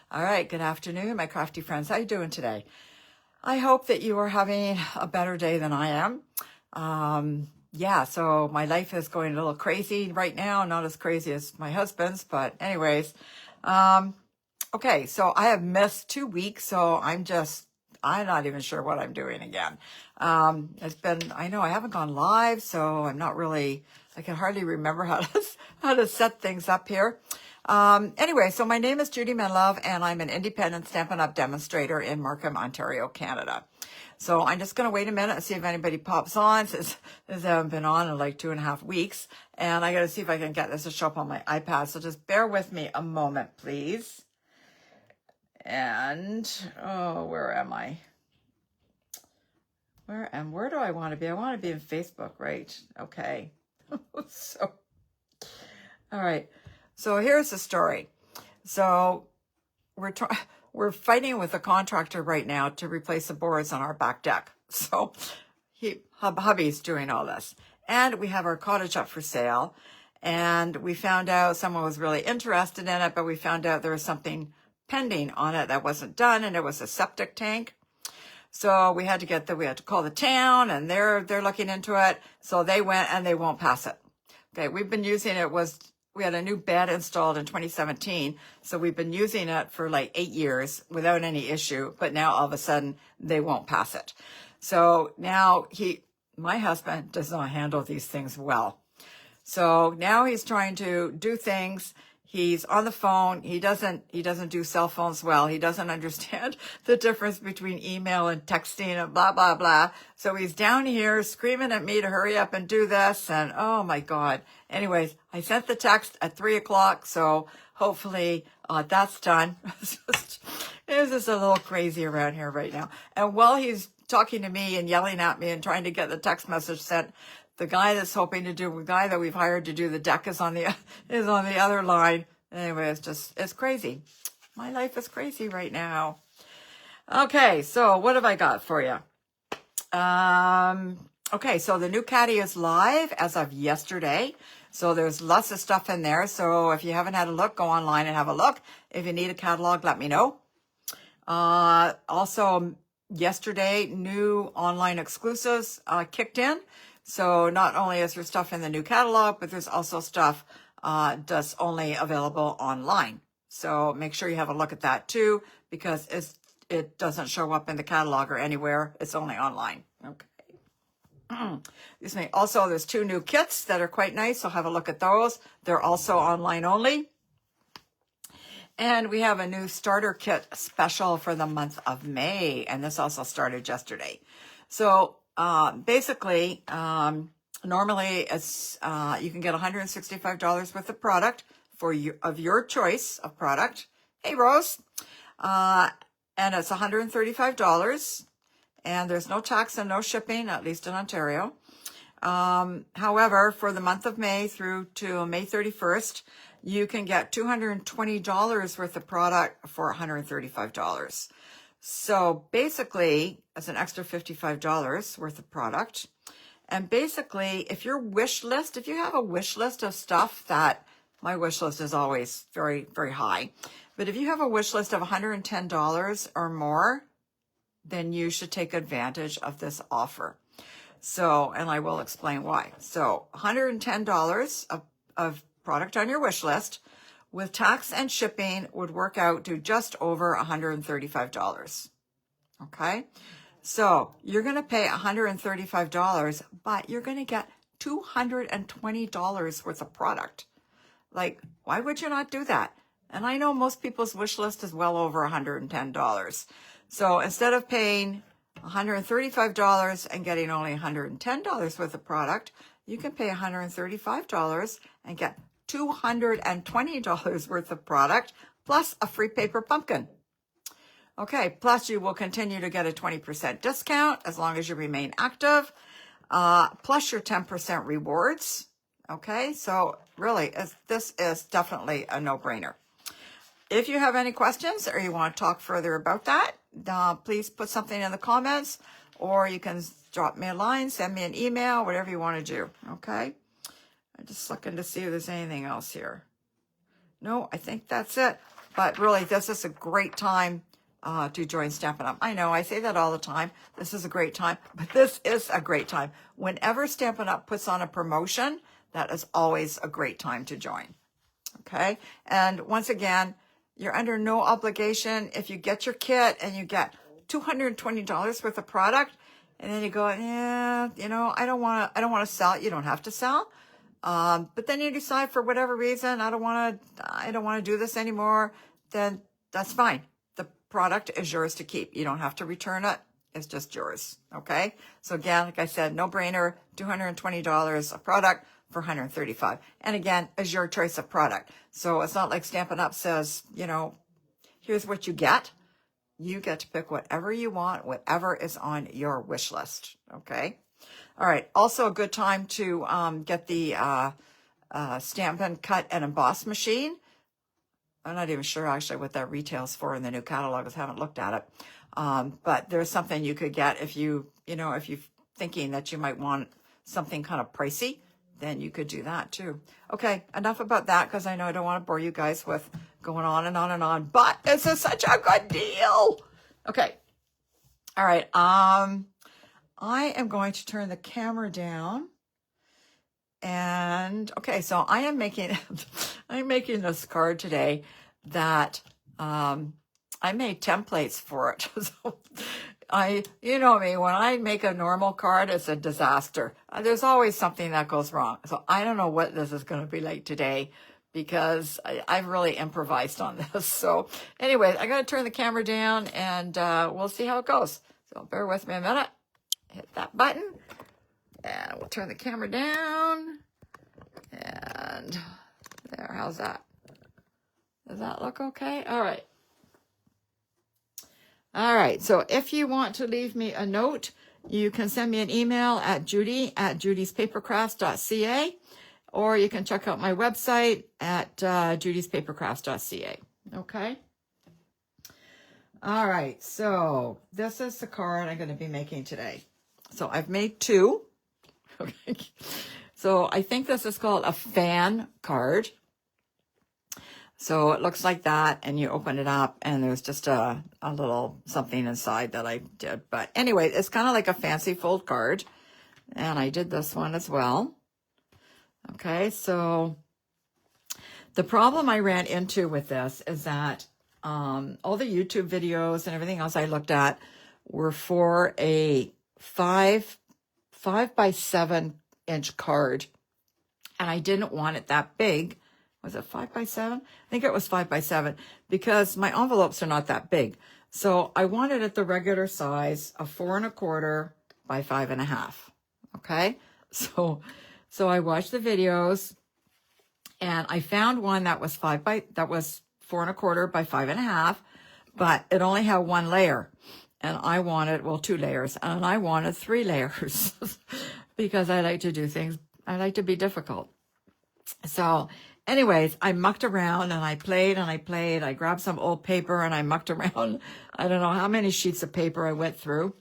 All right, good afternoon, my crafty friends. How you doing today? I hope that you are having a better day than I am. So my life is going a little crazy right now, not as crazy as my husband's, but anyways. Okay, so I have missed 2 weeks, so I'm not even sure what I'm doing again. I know I haven't gone live, so I can hardly remember how to set things up here. Anyway, so my name is Judy Menlove, and I'm an independent Stampin' Up! Demonstrator in Markham, Ontario, Canada. So I'm just going to wait a minute and see if anybody pops on, since I haven't been on in like 2.5 weeks. And I got to see if I can get this to show up on my iPad. So just bear with me a moment, please. And, where am I? Where do I want to be? I want to be in Facebook, right? Okay. All right. So here's the story. So we're fighting with a contractor right now to replace the boards on our back deck. So hubby's doing all this. And we have our cottage up for sale. And we found out someone was really interested in it, but we found out there was something pending on it that wasn't done, and it was a septic tank. So we had to call the town, and they're looking into it. So they went, and they won't pass it. Okay, we've been using it. We had a new bed installed in 2017, so we've been using it for like 8 years without any issue, but now all of a sudden they won't pass it. So now my husband does not handle these things well. So now he's trying to do things. He's on the phone. He doesn't do cell phones well. He doesn't understand the difference between email and texting and blah, blah, blah. So he's down here screaming at me to hurry up and do this. And oh my God. Anyways, I sent the text at 3:00. So hopefully that's done. It's just a little crazy around here right now. And while he's talking to me and yelling at me and trying to get the text message sent, the guy that we've hired to do the deck is on the other line. Anyway, it's crazy. My life is crazy right now. Okay, so what have I got for you? Okay, so the new caddy is live as of yesterday. So there's lots of stuff in there. So if you haven't had a look, go online and have a look. If you need a catalog, let me know. Also, yesterday, new online exclusives kicked in. So not only is there stuff in the new catalog, but there's also stuff that's only available online. So make sure you have a look at that too, because it doesn't show up in the catalog or anywhere. It's only online. Okay. Excuse me. Also, there's 2 new kits that are quite nice, so have a look at those. They're also online only. And we have a new starter kit special for the month of May, and this also started yesterday. So basically, normally it's you can get $165 worth of product of your choice of product. Hey, Rose. And it's $135, and there's no tax and no shipping, at least in Ontario. However, for the month of May through to May 31st, you can get $220 worth of product for $135. So basically, it's an extra $55 worth of product. And basically, if you have a wish list of stuff my wish list is always very, very high. But if you have a wish list of $110 or more, then you should take advantage of this offer. So, and I will explain why. So $110 of product on your wish list with tax and shipping would work out to just over $135. Okay. So you're going to pay $135, but you're going to get $220 worth of product. Like, why would you not do that? And I know most people's wish list is well over $110. So instead of paying $135 and getting only $110 worth of product, you can pay $135 and get $220 worth of product plus a free paper pumpkin. Okay, plus you will continue to get a 20% discount as long as you remain active, plus your 10% rewards. Okay, so really, this is definitely a no-brainer. If you have any questions or you want to talk further about that, please put something in the comments, or you can drop me a line, send me an email, whatever you want to do. Okay, I'm just looking to see if there's anything else here. No, I think that's it. But really, this is a great time to join Stampin' Up. I know I say that all the time. This is a great time, but this is a great time. Whenever Stampin' Up puts on a promotion, that is always a great time to join. Okay. And once again, you're under no obligation. If you get your kit and you get $220 worth of product, and then you go, yeah, you know, I don't want to sell it. You don't have to sell. But then you decide for whatever reason, I don't want to do this anymore. Then that's fine. The product is yours to keep. You don't have to return it. It's just yours. Okay. So again, like I said, no brainer, $220 a product for $135. And again, is your choice of product. So it's not like Stampin' Up says, you know, here's what you get. You get to pick whatever you want, whatever is on your wish list. Okay. All right. Also a good time to get the Stampin' Cut and Emboss machine. I'm not even sure actually what that retails for in the new catalog. I haven't looked at it. But there's something you could get if if you're thinking that you might want something kind of pricey, then you could do that too. Okay, enough about that because I know I don't want to bore you guys with going on and on and on, but this is such a good deal. Okay. All right. I am going to turn the camera down. And okay, so I'm making this card today that I made templates for it. So you know me, when I make a normal card, it's a disaster. There's always something that goes wrong. So I don't know what this is going to be like today because I've really improvised on this. So anyway, I got to turn the camera down and we'll see how it goes. So bear with me a minute. Hit that button and we'll turn the camera down. And there, how's that? Does that look okay? All right. All right, so if you want to leave me a note, you can send me an email at judy@judyspapercrafts.ca, or you can check out my website at judyspapercrafts.ca, okay? All right, so this is the card I'm going to be making today. So I've made two, okay? So I think this is called a fan card. So it looks like that, and you open it up, and there's just a little something inside that I did. But anyway, it's kind of like a fancy fold card, and I did this one as well. Okay, so the problem I ran into with this is that all the YouTube videos and everything else I looked at were for a 5 by 7 inch card, and I didn't want it that big. Was it 5 by 7? I think it was 5 by 7 because my envelopes are not that big. So I wanted it the regular size of 4 1/4 by 5 1/2. Okay. So I watched the videos and I found one that was 4 1/4 by 5 1/2, but it only had one layer. And I wanted, well, 2 layers, and I wanted 3 layers because I like to do things. I like to be difficult. So anyways, I mucked around and I played and I played. I grabbed some old paper and I mucked around. I don't know how many sheets of paper I went through.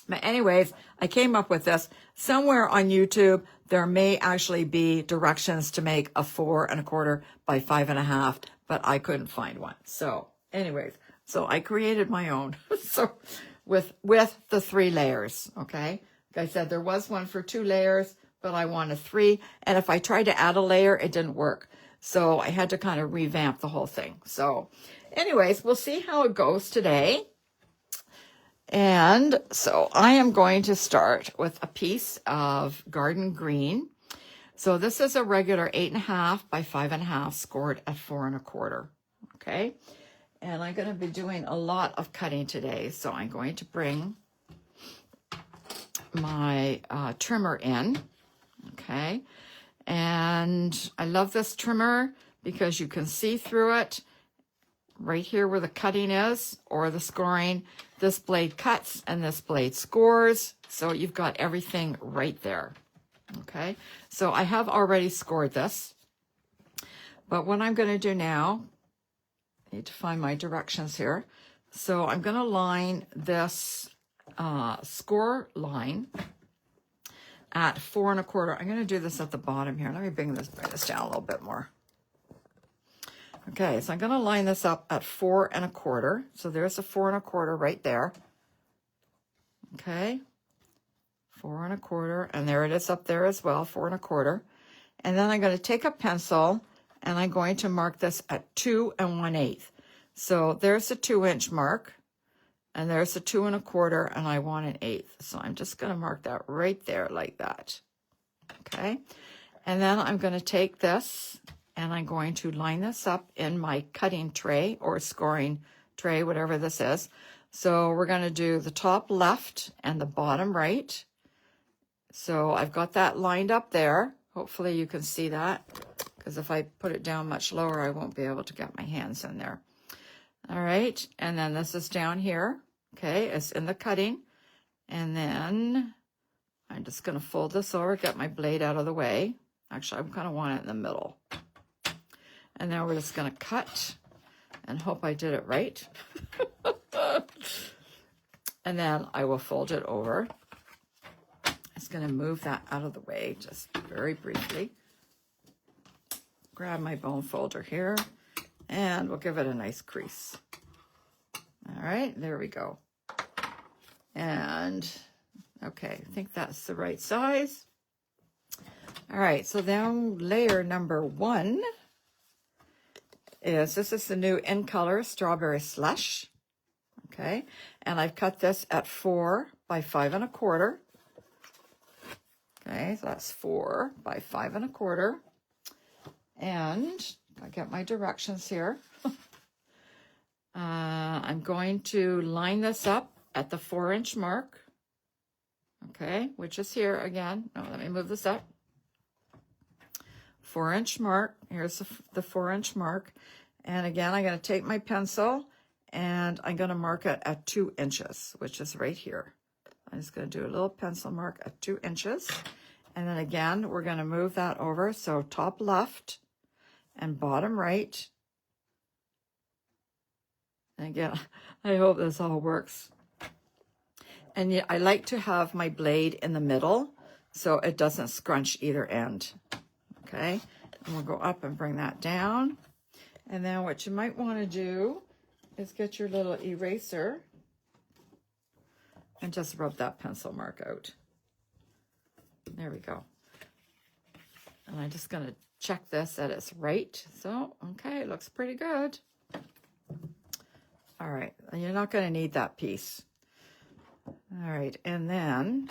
But anyways, I came up with this. Somewhere on YouTube, there may actually be directions to make a 4 1/4 by 5 1/2, but I couldn't find one. So anyways, so I created my own. So with the 3 layers, okay? Like I said, there was one for 2 layers, but I wanted 3. And if I tried to add a layer, it didn't work. So I had to kind of revamp the whole thing. So anyways, we'll see how it goes today. And so I am going to start with a piece of Garden Green. So this is a regular 8 1/2 by 5 1/2 scored at 4 1/4. Okay. And I'm going to be doing a lot of cutting today. So I'm going to bring my trimmer in. Okay. And I love this trimmer because you can see through it right here where the cutting is or the scoring. This blade cuts and this blade scores. So you've got everything right there. Okay. So I have already scored this. But what I'm going to do now, I need to find my directions here. So I'm going to line this score line at 4 1/4. I'm going to do this at the bottom here. Let me bring this down a little bit more. Okay, so I'm going to line this up at 4 1/4. So there's a 4 1/4 right there. Okay, 4 1/4, and there it is up there as well, 4 1/4. And then I'm going to take a pencil and I'm going to mark this at 2 1/8. So there's a 2-inch mark, and there's a 2 1/4, and I want 1/8. So I'm just going to mark that right there like that. Okay, and then I'm going to take this and I'm going to line this up in my cutting tray or scoring tray, whatever this is. So we're going to do the top left and the bottom right. So I've got that lined up there. Hopefully you can see that, because if I put it down much lower, I won't be able to get my hands in there. All right, and then this is down here. Okay, it's in the cutting. And then I'm just going to fold this over, get my blade out of the way. Actually, I kind of want it in the middle. And now we're just going to cut and hope I did it right. And then I will fold it over. Just going to move that out of the way just very briefly. Grab my bone folder here, and we'll give it a nice crease. All right, there we go. And okay, I think that's the right size. All right, so then layer number 1 is, this is the new In Color Strawberry Slush. Okay, and I've cut this at 4 by 5 1/4. Okay, so that's 4 by 5 1/4. And I get my directions here. I'm going to line this up at the 4-inch mark. Okay, which is here again. No, let me move this up. 4-inch mark. Here's the 4-inch mark. And again, I'm going to take my pencil and I'm going to mark it at 2 inches, which is right here. I'm just going to do a little pencil mark at 2 inches. And then again, we're going to move that over. So top left and bottom right. And again, I hope this all works. And yeah, I like to have my blade in the middle so it doesn't scrunch either end. Okay, and we'll go up and bring that down. And then what you might want to do is get your little eraser and just rub that pencil mark out. There we go. And I'm just going to check this that it's right. So, okay, it looks pretty good. All right, and you're not going to need that piece. All right, and then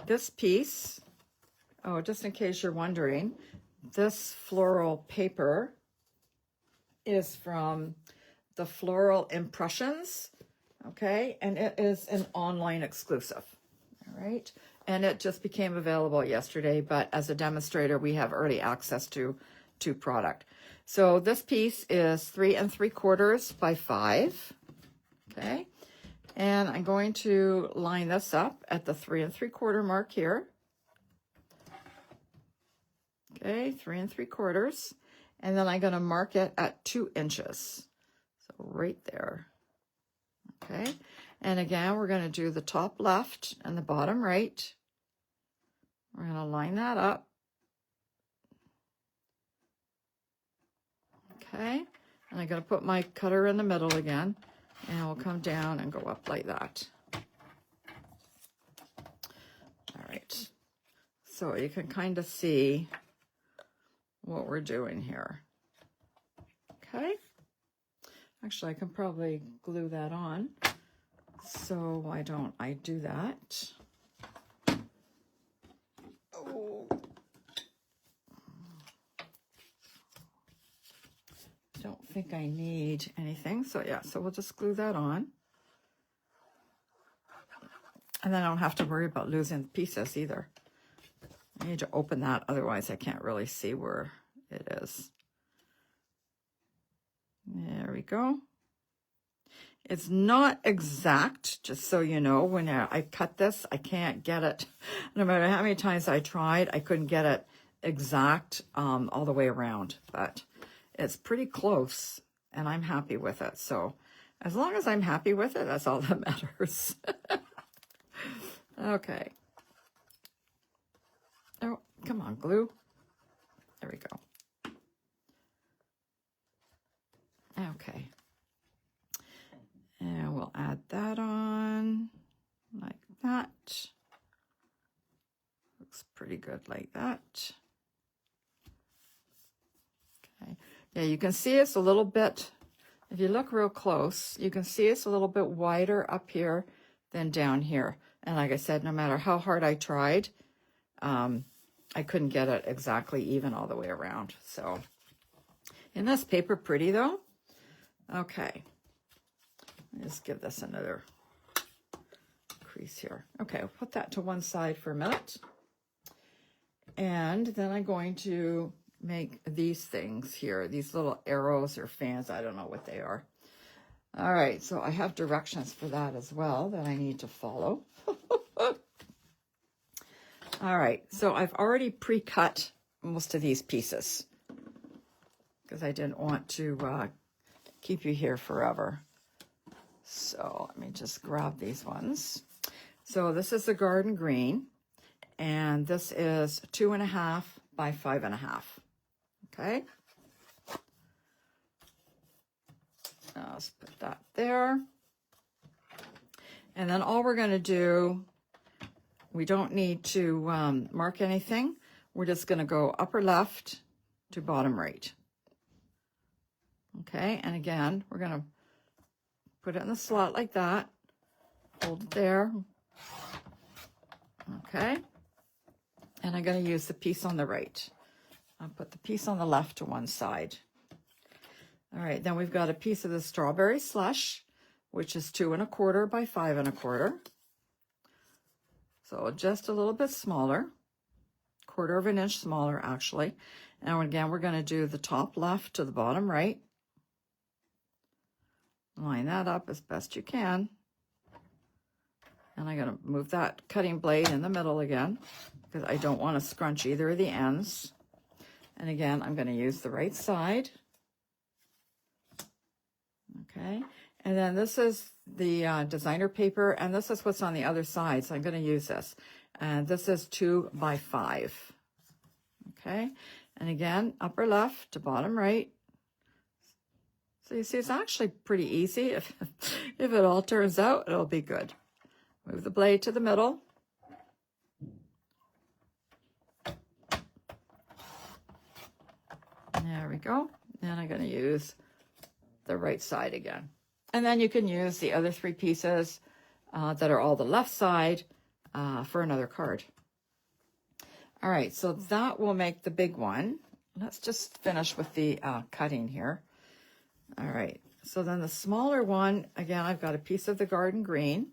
this piece, oh, just in case you're wondering, this floral paper is from the Floral Impressions, okay? And it is an online exclusive, all right? And it just became available yesterday, but as a demonstrator, we have early access to product. So this piece is 3 3/4 by 5, okay? And I'm going to line this up at the 3 3/4 mark here. Okay, 3 3/4. And then I'm going to mark it at 2 inches. So right there. Okay, and again, we're going to do the top left and the bottom right. We're going to line that up. Okay, and I'm going to put my cutter in the middle again, and we'll come down and go up like that. All right, so you can kind of see what we're doing here. Okay, actually I can probably glue that on, so why don't I do that? Oh, don't think I need anything, so yeah, so we'll just glue that on, and then I don't have to worry about losing pieces either. I need to open that, otherwise I can't really see where it is. There we go. It's not exact, just so you know. When I cut this, I can't get it. No matter how many times I tried, I couldn't get it exact all the way around. But it's pretty close, and I'm happy with it. So as long as I'm happy with it, that's all that matters. Okay. Oh, come on, glue. There we go. Okay. And we'll add that on like that. Looks pretty good like that. Okay. Yeah, you can see it's a little bit, if you look real close, you can see it's a little bit wider up here than down here. And like I said, no matter how hard I tried, I couldn't get it exactly even all the way around. So, isn't this paper pretty though? Okay. Just give this another crease here. Okay, I'll put that to one side for a minute. And then I'm going to make these things here, these little arrows or fans. I don't know what they are. All right, so I have directions for that as well that I need to follow. All right, so I've already pre-cut most of these pieces because I didn't want to keep you here forever. So let me just grab these ones. So this is the garden green, and this is 2.5 by 5.5. Okay. Now let's put that there. And then all we're going to do, we don't need to mark anything. We're just going to go upper left to bottom right. Okay, and again, we're going to put it in the slot like that. Hold it there. Okay. And I'm going to use the piece on the right. I'll put the piece on the left to one side. All right, then we've got a piece of the strawberry slush, which is 2.25 by 5.25. So just a little bit smaller, 1/4 of an inch smaller actually. And again, we're going to do the top left to the bottom right. Line that up as best you can. And I'm going to move that cutting blade in the middle again because I don't want to scrunch either of the ends. And again, I'm going to use the right side. Okay. And then this is the designer paper, and this is what's on the other side. So I'm going to use this. And this is 2 by 5. Okay. And again, upper left to bottom right. So you see, it's actually pretty easy. If it all turns out, it'll be good. Move the blade to the middle. There we go. And I'm going to use the right side again. And then you can use the other 3 pieces that are all the left side for another card. All right, so that will make the big one. Let's just finish with the cutting here. All right, so then the smaller one, again, I've got a piece of the garden green.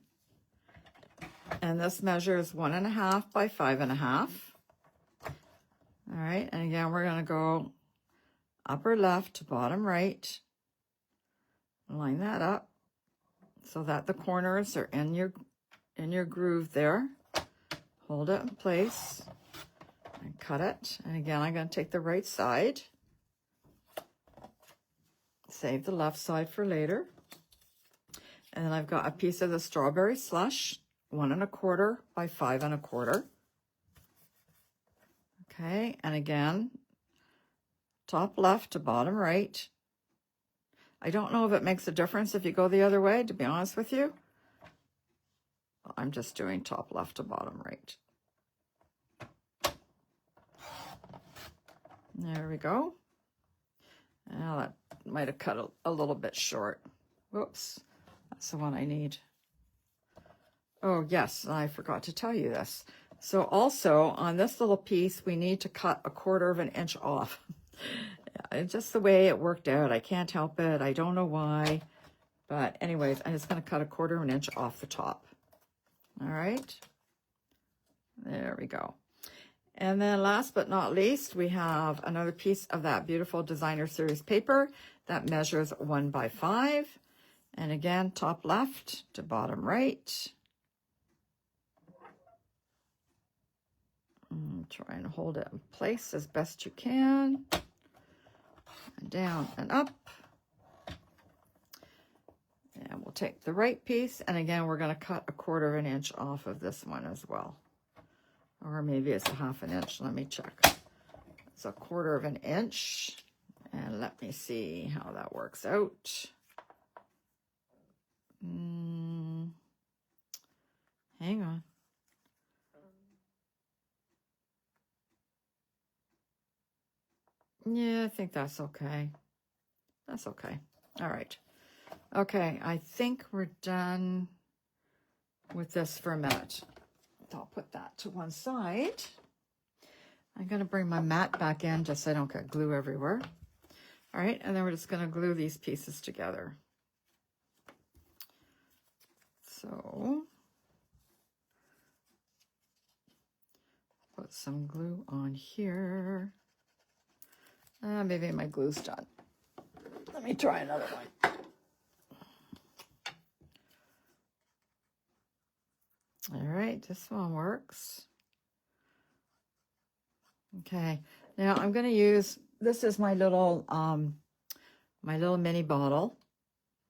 And this measures 1.5 by 5.5. All right, and again, we're going to go upper left to bottom right. Line that up so that the corners are in your groove there. Hold it in place and cut it. And again, I'm going to take the right side. Save the left side for later. And then I've got a piece of the strawberry slush, 1.25 by 5.25. Okay, and again, top left to bottom right. I don't know if it makes a difference if you go the other way, to be honest with you. I'm just doing top left to bottom right. There we go. Now that might have cut a little bit short. Whoops, that's the one I need. Oh yes, I forgot to tell you this. So also on this little piece, we need to cut 1/4 of an inch off. It's just the way it worked out. I can't help it. I don't know why. But anyways, I'm just going to cut 1/4 of an inch off the top. All right. There we go. And then last but not least, we have another piece of that beautiful designer series paper that measures 1 by 5. And again, top left to bottom right. Try and hold it in place as best you can. And down and up. And we'll take the right piece. And again, we're going to cut 1/4 of an inch off of this one as well. Or maybe it's 1/2 inch. Let me check. It's 1/4 of an inch. And let me see how that works out. Hang on. Yeah, I think that's okay. That's okay. All right. Okay, I think we're done with this for a minute. I'll put that to one side. I'm going to bring my mat back in just so I don't get glue everywhere. All right, and then we're just going to glue these pieces together. So, put some glue on here. Maybe my glue's done. Let me try another one. All right, this one works. Okay, now I'm going to use, this is my little mini bottle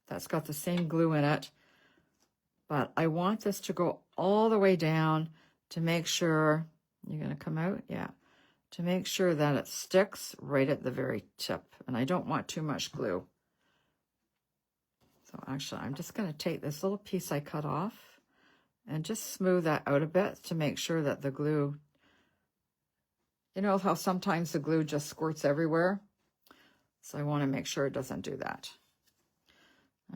that's got the same glue in it, but I want this to go all the way down to make sure, you're going to come out? Yeah, to make sure that it sticks right at the very tip, and I don't want too much glue. So actually, I'm just going to take this little piece I cut off and just smooth that out a bit to make sure that the glue, you know how sometimes the glue just squirts everywhere? So I want to make sure it doesn't do that.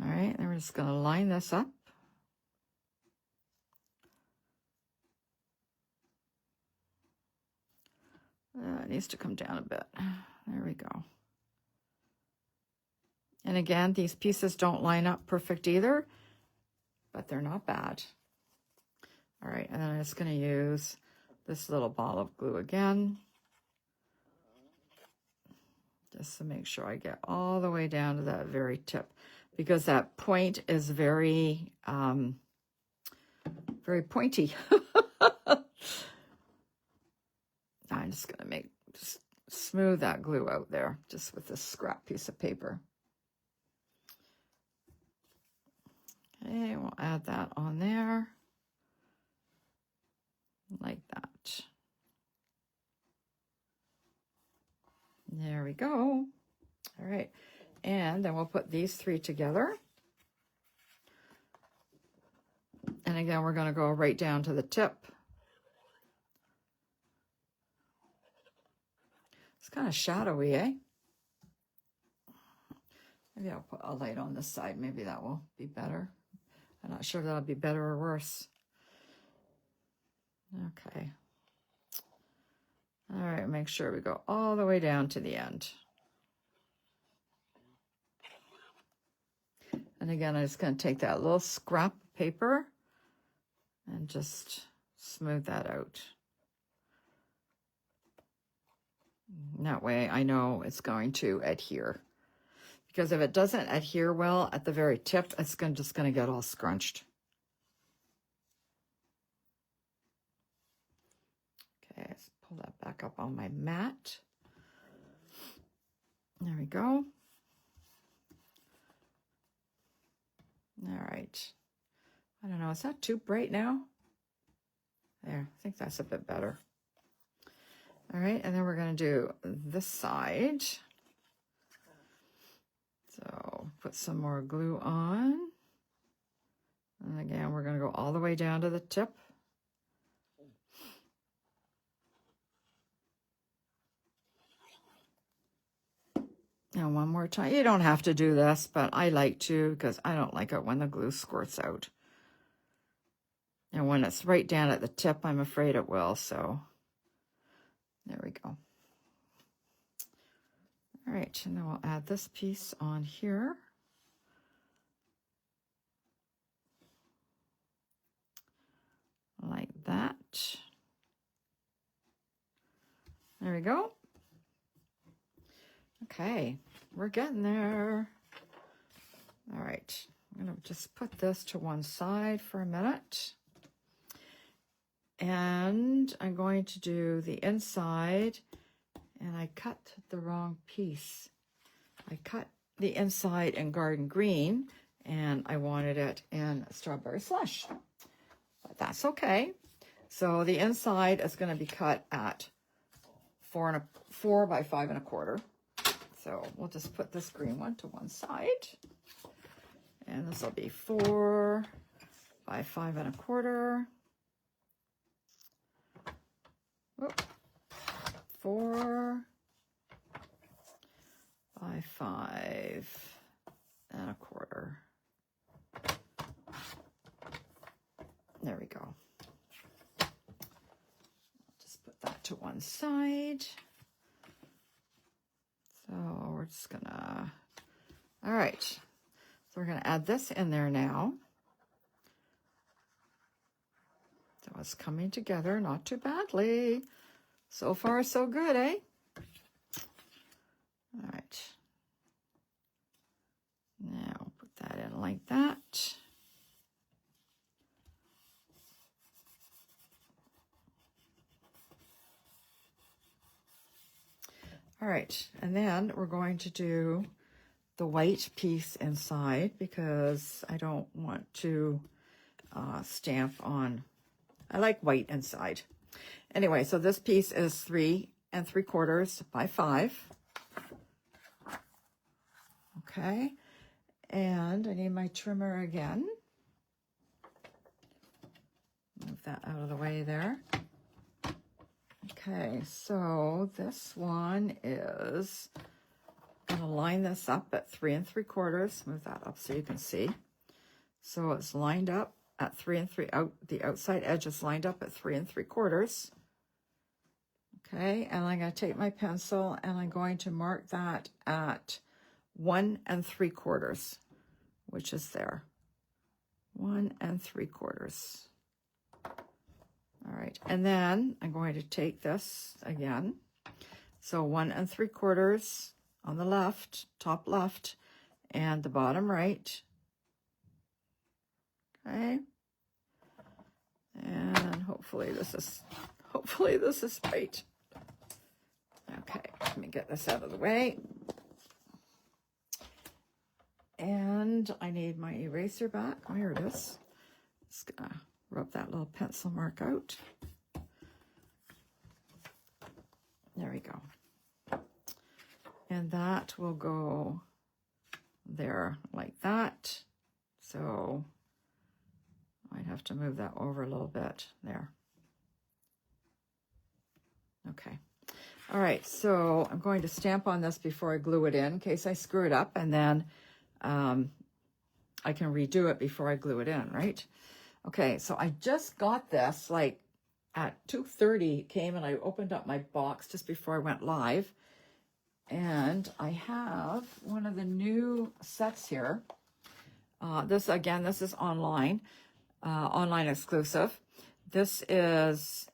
All right, and we're just going to line this up. It needs to come down a bit. There we go. And again, these pieces don't line up perfect either, but they're not bad. All right, and then I'm just going to use this little ball of glue again, just to make sure I get all the way down to that very tip, because that point is very, very pointy. I'm just going to just smooth that glue out there, just with this scrap piece of paper. Okay, we'll add that on there, like that. There we go. All right, and then we'll put these three together. And again, we're going to go right down to the tip. It's kind of shadowy, eh? Maybe I'll put a light on this side. Maybe that will be better. I'm not sure if that'll be better or worse. Okay. All right, make sure we go all the way down to the end. And again, I'm just going to take that little scrap of paper and just smooth that out. And that way I know it's going to adhere. Because if it doesn't adhere well at the very tip, it's just going to get all scrunched. Okay, let's pull that back up on my mat. There we go. All right. I don't know, is that too bright now? There, I think that's a bit better. All right, and then we're going to do this side. So put some more glue on. And again, we're going to go all the way down to the tip. And one more time. You don't have to do this, but I like to because I don't like it when the glue squirts out. And when it's right down at the tip, I'm afraid it will. So there we go. All right, and then we'll add this piece on here. Like that. There we go. Okay, we're getting there. All right, I'm going to just put this to one side for a minute. And I'm going to do the inside, and I cut the wrong piece. I cut the inside in garden green, and I wanted it in strawberry slush. But that's okay. So the inside is going to be cut at 4 by 5 1/4. So we'll just put this green one to one side. And this will be 4 by 5 1/4. Oop. 4 by 5 1/4. There we go. Just put that to one side. So we're just gonna, all right. So we're gonna add this in there now. So it's coming together, not too badly. So far, so good, eh? All right. Now put that in like that. All right, and then we're going to do the white piece inside because I don't want to stamp on, I like white inside. Anyway, so this piece is 3 3/4 by 5. Okay, and I need my trimmer again. Move that out of the way there. Okay, so this one is gonna line this up at 3 3/4. Move that up so you can see. So it's lined up at 3 3 out. The outside edge is lined up at 3 3/4. Okay, and I'm gonna take my pencil and I'm going to mark that at 1 3/4, which is there. 1 3/4. All right, and then I'm going to take this again. So 1 3/4 on the left, top left, and the bottom right. Okay. And hopefully this is right. Okay, let me get this out of the way. And I need my eraser back. Oh, here it is. Just gonna rub that little pencil mark out. There we go. And that will go there like that. So I'd have to move that over a little bit there. Okay. All right, so I'm going to stamp on this before I glue it in case I screw it up, and then I can redo it before I glue it in, right? Okay, so I just got this like at 2:30 came and I opened up my box just before I went live. And I have one of the new sets here. This is online, online exclusive. This is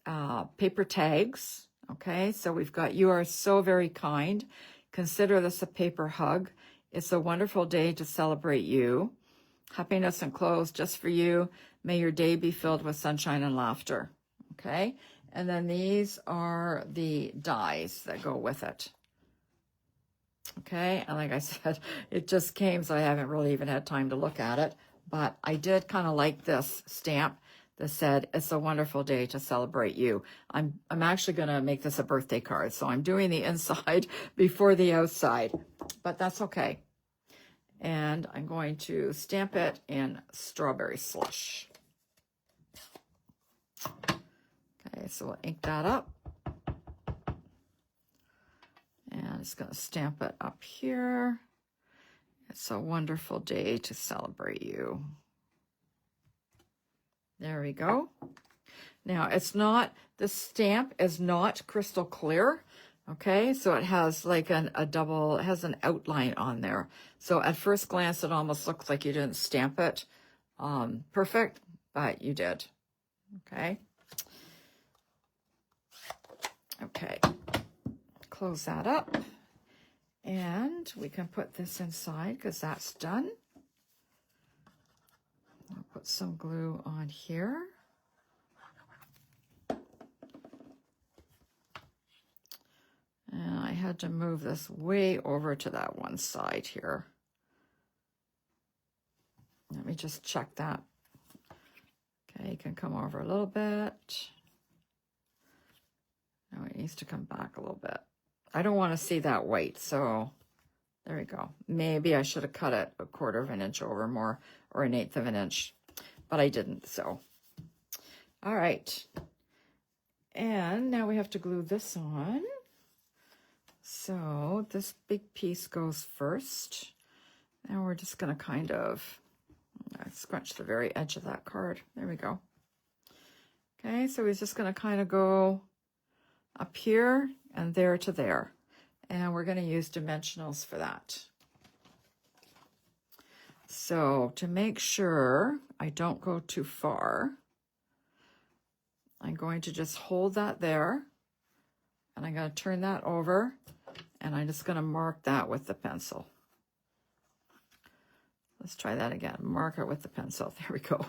paper tags. Okay, so we've got "You Are So Very Kind." Consider this a paper hug. It's a wonderful day to celebrate you. Happiness enclosed just for you. May your day be filled with sunshine and laughter. Okay, and then these are the dies that go with it. Okay, and like I said, it just came, so I haven't really even had time to look at it. But I did kind of like this stamp that said, "It's a wonderful day to celebrate you." I'm actually going to make this a birthday card, so I'm doing the inside before the outside, but that's okay. And I'm going to stamp it in Strawberry Slush. Okay, so we'll ink that up. And it's going to stamp it up here. It's a wonderful day to celebrate you. There we go. Now, the stamp is not crystal clear. Okay, so it has like it has an outline on there. So at first glance, it almost looks like you didn't stamp it perfect, but you did. Okay. Okay. Close that up. And we can put this inside because that's done. I'll put some glue on here. And I had to move this way over to that one side here. Let me just check that. Okay, you can come over a little bit. No, it needs to come back a little bit. I don't want to see that white, so There we go. Maybe I should have cut it 1/4 of an inch over more, or 1/8 of an inch, but I didn't, so. All right. And now we have to glue this on. So this big piece goes first. And we're just going to kind of scrunch the very edge of that card. There we go. Okay, so we're just going to kind of go up here and there to there. And we're going to use dimensionals for that. So to make sure I don't go too far, I'm going to just hold that there. And I'm going to turn that over. And I'm just going to mark that with the pencil. Let's try that again. Mark it with the pencil. There we go.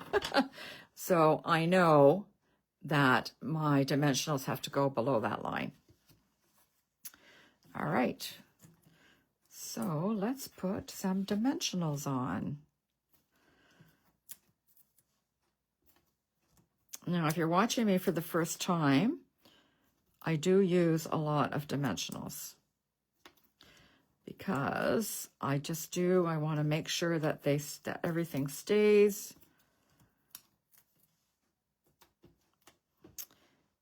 So I know that my dimensionals have to go below that line. All right. So let's put some dimensionals on. Now, if you're watching me for the first time, I do use a lot of dimensionals because I want to make sure that everything stays.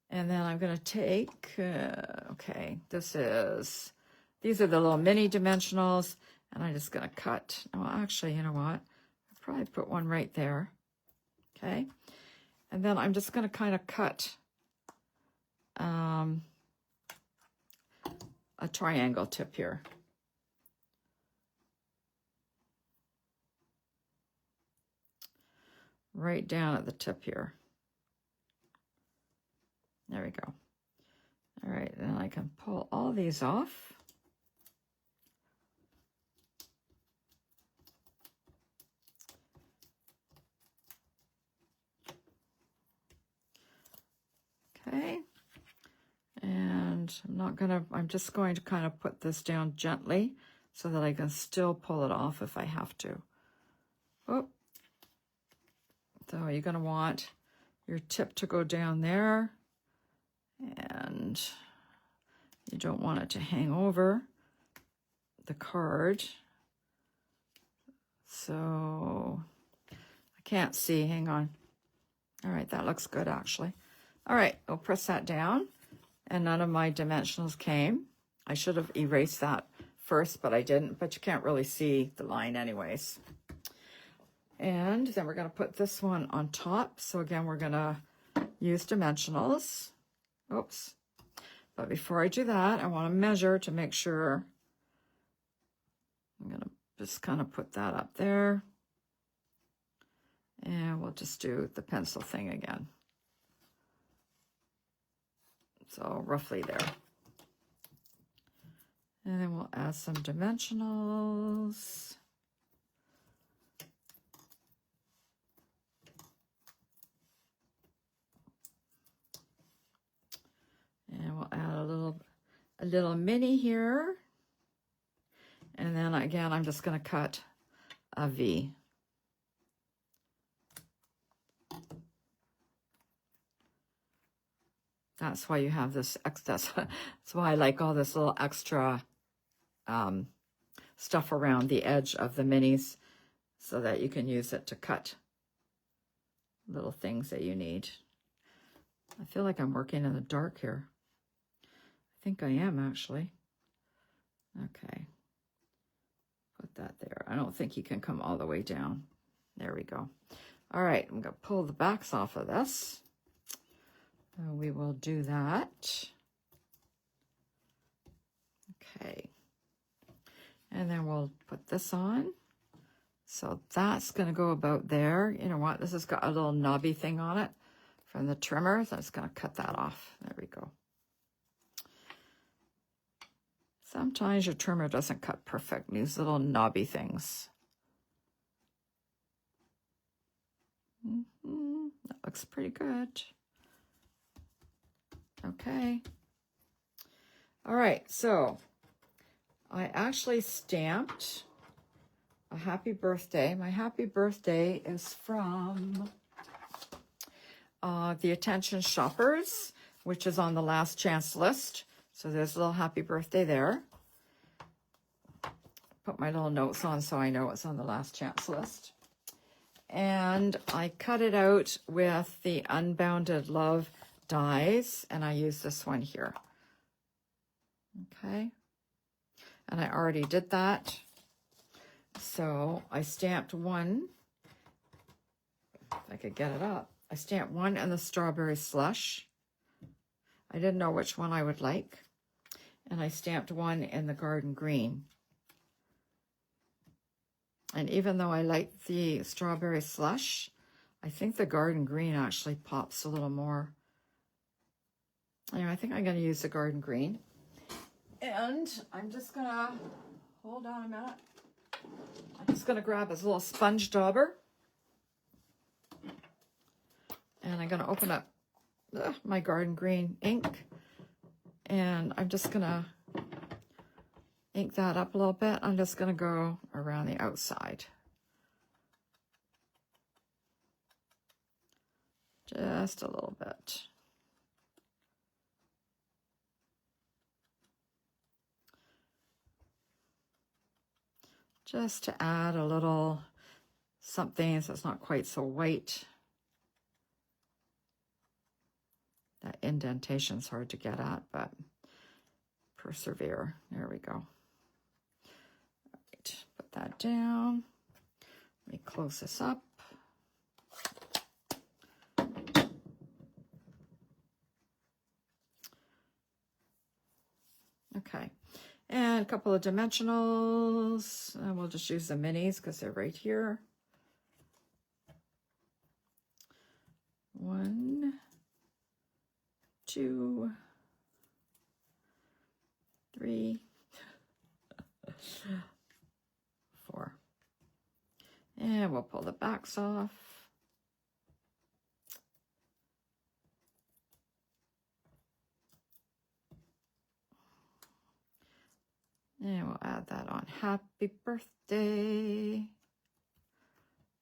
And then I'm going to take, okay, these are the little mini dimensionals, and I'm just going to cut. Well, actually, you know what? I'll probably put one right there, okay? And then I'm just going to kind of cut a triangle tip here. Right down at the tip here. There we go. All right, then I can pull all these off. Okay. And I'm just going to kind of put this down gently so that I can still pull it off if I have to. Oh. So you're going to want your tip to go down there. And you don't want it to hang over the card. So I can't see. Hang on. All right, that looks good, actually. All right, I'll press that down. And none of my dimensionals came. I should have erased that first, but I didn't. But you can't really see the line anyways. And then we're going to put this one on top. So again, we're going to use dimensionals. Oops. But before I do that, I want to measure to make sure. I'm going to just kind of put that up there. And we'll just do the pencil thing again. So roughly there. And then we'll add some dimensionals. And we'll add a little mini here. And then again, I'm just going to cut a V. That's why you have this, that's why I like all this little extra stuff around the edge of the minis so that you can use it to cut little things that you need. I feel like I'm working in the dark here. I think I am, actually. Okay. Put that there. I don't think you can come all the way down. There we go. All right, I'm going to pull the backs off of this. We will do that. Okay. And then we'll put this on. So that's going to go about there. You know what? This has got a little knobby thing on it from the trimmer. So I'm just going to cut that off. There we go. Sometimes your trimmer doesn't cut perfect. These little knobby things. That looks pretty good. Okay. All right, so I actually stamped a happy birthday. My happy birthday is from the Attention Shoppers, which is on the last chance list. So there's a little happy birthday there. put my little notes on so I know what's on the last chance list. And I cut it out with the Unbounded Love dies, and I use this one here. Okay. And I already did that. So I stamped one. If I could get it up. I stamped one in the Strawberry Slush. I didn't know which one I would like. And I stamped one in the Garden Green. And even though I like the Strawberry Slush, I think the Garden Green actually pops a little more. Anyway, I think I'm going to use the Garden Green. And I'm just going to, hold on a minute. I'm just going to grab this little sponge dauber. And I'm going to open up my Garden Green ink. And I'm just going to ink that up a little bit. I'm just going to go around the outside. Just a little bit. Just to add a little something so it's not quite so white. That indentation's hard to get at, but persevere. There we go. Put that down. Let me close this up. Okay, and a couple of dimensionals. And we'll just use the minis because they're right here. 1, 2, 3, 4. And we'll pull the backs off. And we'll add that on. Happy birthday.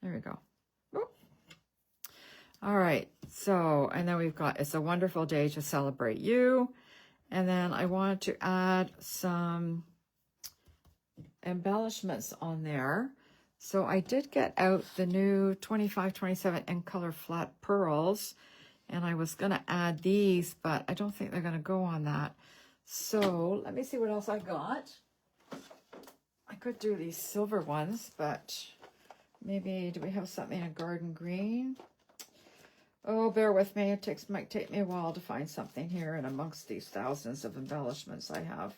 There we go. Whoop. All right. So, and then we've got, it's a wonderful day to celebrate you. And then I wanted to add some embellishments on there. So I did get out the new 2527 in color flat pearls, and I was going to add these, but I don't think they're going to go on that. So let me see what else I got. I could do these silver ones, but maybe, do we have something in Garden Green? Oh, bear with me. It might take me a while to find something here and amongst these thousands of embellishments I have.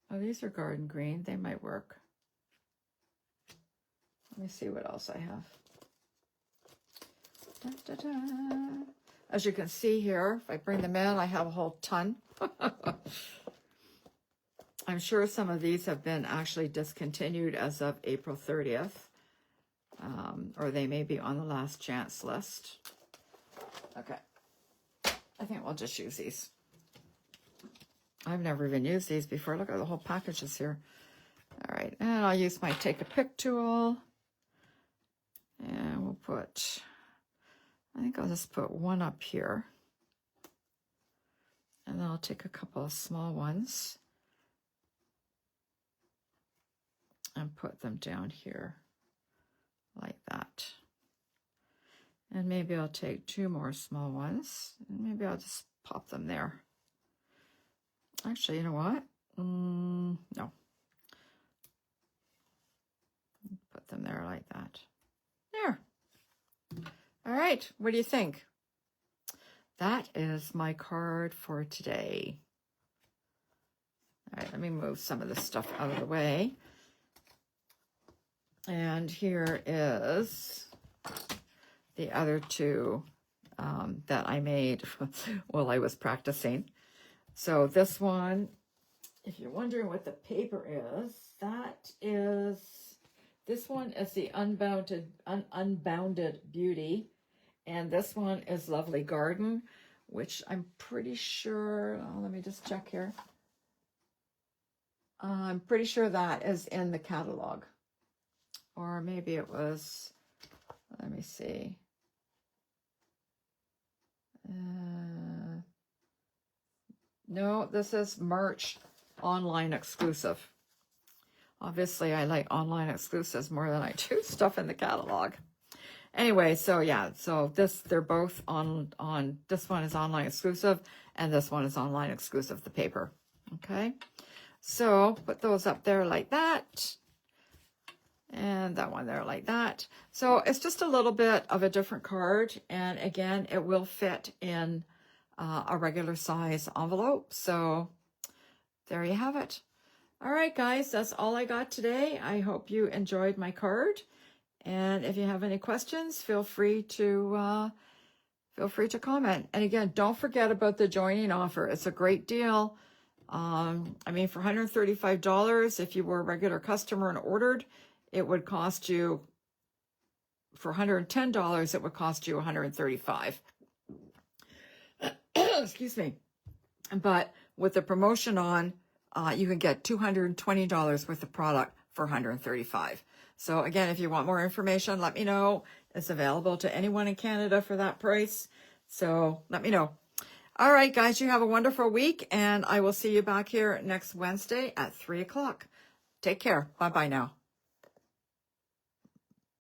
Oh, these are Garden Green. They might work. Let me see what else I have. As you can see here, if I bring them in, I have a whole ton. I'm sure some of these have been actually discontinued as of April 30th, or they may be on the last chance list. Okay, I think we'll just use these. I've never even used these before. Look at the whole packages here. All right, and I'll use my Take a Pick tool, and we'll put, I think I'll just put one up here, and then I'll take a couple of small ones and put them down here like that. And maybe I'll take 2 more small ones, and maybe I'll just pop them there. Actually, you know what? No. Put them there like that. There. All right, what do you think? That is my card for today. All right, let me move some of this stuff out of the way. And here is the other 2 that I made while I was practicing. So this one, if you're wondering what the paper is, this one is the Unbounded Beauty. And this one is Lovely Garden, which I'm pretty sure, let me just check here. I'm pretty sure that is in the catalog. Or maybe it was, let me see. No, this is March online exclusive. Obviously, I like online exclusives more than I do stuff in the catalog. Anyway, so yeah, so they're both on, this one is online exclusive and this one is online exclusive, the paper. Okay. So put those up there like that. And that one there like that. So it's just a little bit of a different card. And again, it will fit in a regular size envelope. So there you have it. All right, guys, that's all I got today. I hope you enjoyed my card. And if you have any questions, feel free to comment. And again, don't forget about the joining offer. It's a great deal. I mean, for $135, if you were a regular customer and ordered, it would cost you, for $110, it would cost you $135. Excuse me. But with the promotion on, you can get $220 worth of product for $135. So again, if you want more information, let me know. It's available to anyone in Canada for that price. So let me know. All right, guys, you have a wonderful week, and I will see you back here next Wednesday at 3 o'clock. Take care. Bye-bye now.